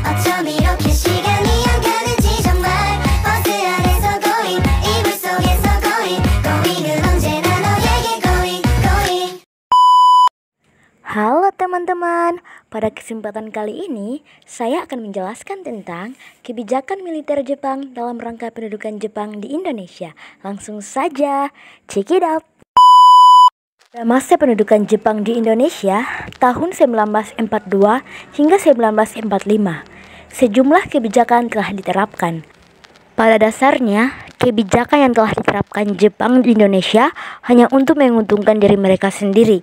어쩜 이렇게 시간이 안 가는지 정말 버스 안에서 going 이불 속에서 going은 언제나 너에게 going. Halo teman-teman, pada kesempatan kali ini saya akan menjelaskan tentang kebijakan militer Jepang dalam rangka pendudukan Jepang di Indonesia. Langsung saja, check it out. Pada masa pendudukan Jepang di Indonesia tahun 1942 hingga 1945, sejumlah kebijakan telah diterapkan. Pada dasarnya, kebijakan yang telah diterapkan Jepang di Indonesia hanya untuk menguntungkan diri mereka sendiri.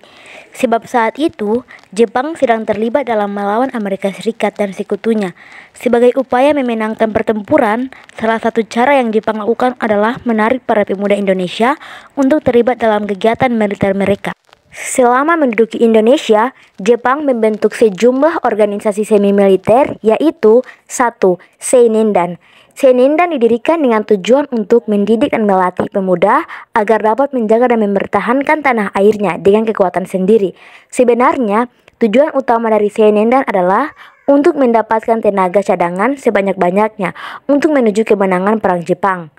Sebab saat itu, Jepang sedang terlibat dalam melawan Amerika Serikat dan sekutunya. Sebagai upaya memenangkan pertempuran, salah satu cara yang Jepang lakukan adalah menarik para pemuda Indonesia untuk terlibat dalam kegiatan militer mereka. Selama menduduki Indonesia, Jepang membentuk sejumlah organisasi semi-militer, yaitu 1. Seinindan. Seinindan didirikan dengan tujuan untuk mendidik dan melatih pemuda agar dapat menjaga dan mempertahankan tanah airnya dengan kekuatan sendiri. Sebenarnya, tujuan utama dari Seinindan adalah untuk mendapatkan tenaga cadangan sebanyak-banyaknya untuk menuju kemenangan perang Jepang.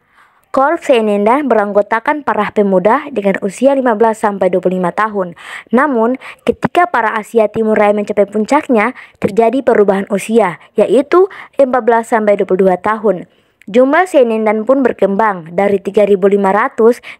Korps Seinindan beranggotakan para pemuda dengan usia 15-25 tahun. Namun, ketika para Asia Timur Raya mencapai puncaknya, terjadi perubahan usia, yaitu 14-22 tahun. Jumlah Seinindan pun berkembang dari 3.500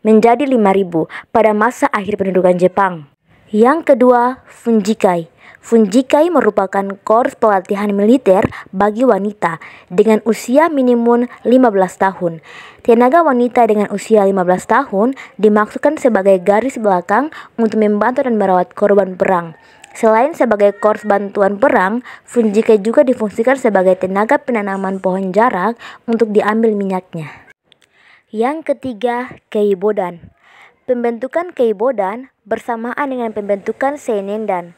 menjadi 5.000 pada masa akhir pendudukan Jepang. Yang kedua, Funjikai. Funjikai merupakan korps pelatihan militer bagi wanita dengan usia minimum 15 tahun. Tenaga wanita dengan usia 15 tahun dimaksudkan sebagai garis belakang untuk membantu dan merawat korban perang. Selain sebagai korps bantuan perang, Funjikai juga difungsikan sebagai tenaga penanaman pohon jarak untuk diambil minyaknya. Yang ketiga, Keibodan. Pembentukan Keibodan bersamaan dengan pembentukan Seinindan.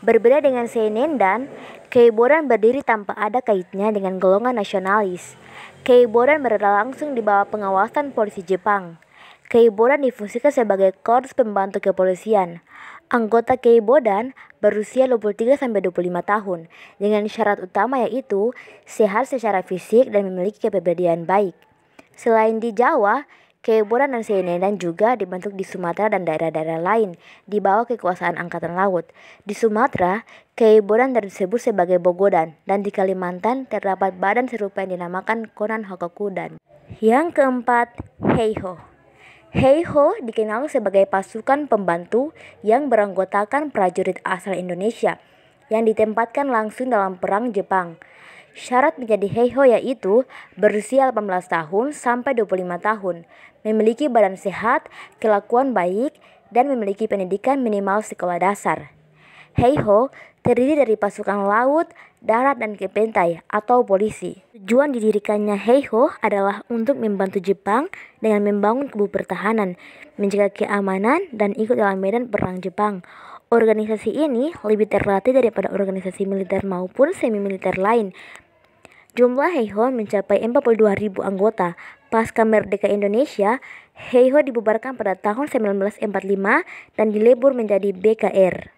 Berbeda dengan Seinindan, Keibodan berdiri tanpa ada kaitannya dengan golongan nasionalis. Keibodan berada langsung di bawah pengawasan polisi Jepang. Keibodan difungsikan sebagai korps pembantu kepolisian. Anggota Keibodan berusia 23-25 tahun dengan syarat utama yaitu sehat secara fisik dan memiliki kepribadian baik. Selain di Jawa, Keibodan dan Seinindan juga dibentuk di Sumatera dan daerah-daerah lain di bawah kekuasaan Angkatan Laut. Di Sumatera, Keibodan disebut sebagai Bogodan, dan di Kalimantan terdapat badan serupa yang dinamakan Konan Hokokudan. Yang keempat, Heiho. Heiho dikenal sebagai pasukan pembantu yang beranggotakan prajurit asal Indonesia yang ditempatkan langsung dalam perang Jepang. Syarat menjadi Heiho yaitu berusia 18 tahun sampai 25 tahun, memiliki badan sehat, kelakuan baik, dan memiliki pendidikan minimal sekolah dasar. Heiho terdiri dari pasukan laut, darat, dan kepentai atau polisi. Tujuan didirikannya Heiho adalah untuk membantu Jepang dengan membangun kubu pertahanan, menjaga keamanan, dan ikut dalam medan perang Jepang. Organisasi ini lebih terlatih daripada organisasi militer maupun semi-militer lain. Jumlah Heiho mencapai 42.000 anggota. Pasca merdeka Indonesia, Heiho dibubarkan pada tahun 1945 dan dilebur menjadi BKR.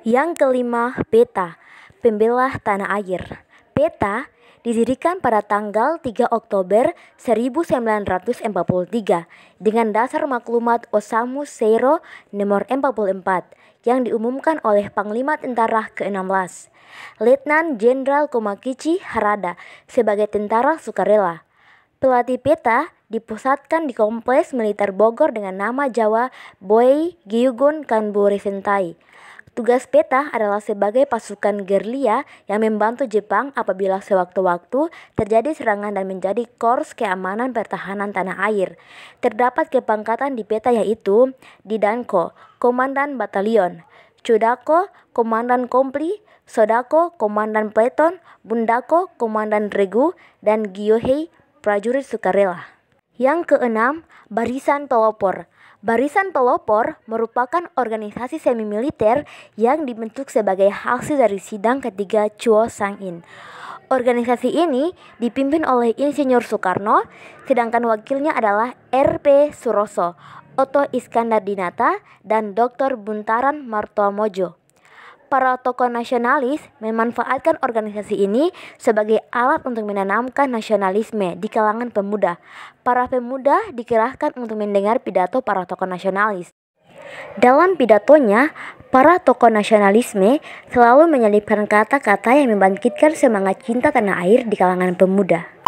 Yang kelima, PETA, Pembela Tanah Air. PETA didirikan pada tanggal 3 Oktober 1943 dengan dasar maklumat Osamu Seiro nomor 44 yang diumumkan oleh Panglima Tentara ke-16, Letnan Jenderal Komakichi Harada sebagai tentara sukarela. Pelatih PETA dipusatkan di Kompleks Militer Bogor dengan nama Jawa Boei Gyugun Kanbo Resentai. Tugas PETA adalah sebagai pasukan gerilya yang membantu Jepang apabila sewaktu-waktu terjadi serangan dan menjadi korps keamanan pertahanan tanah air. Terdapat kepangkatan di PETA yaitu Didanko, Komandan Batalion, Chudako, Komandan Kompli, Sodako, Komandan Pleton, Bundako, Komandan Regu, dan Gyohei, prajurit sukarela. Yang keenam, Barisan Pelopor. Barisan Pelopor merupakan organisasi semi-militer yang dibentuk sebagai hasil dari sidang ketiga Chuo Sang-in. Organisasi ini dipimpin oleh Insinyur Soekarno, sedangkan wakilnya adalah R.P. Suroso, Otto Iskandar Dinata, dan Dr. Buntaran Martoatmojo. para tokoh nasionalis memanfaatkan organisasi ini sebagai alat untuk menanamkan nasionalisme di kalangan pemuda. Para pemuda dikerahkan untuk mendengar pidato para tokoh nasionalis. Dalam pidatonya, para tokoh nasionalisme selalu menyelipkan kata-kata yang membangkitkan semangat cinta tanah air di kalangan pemuda.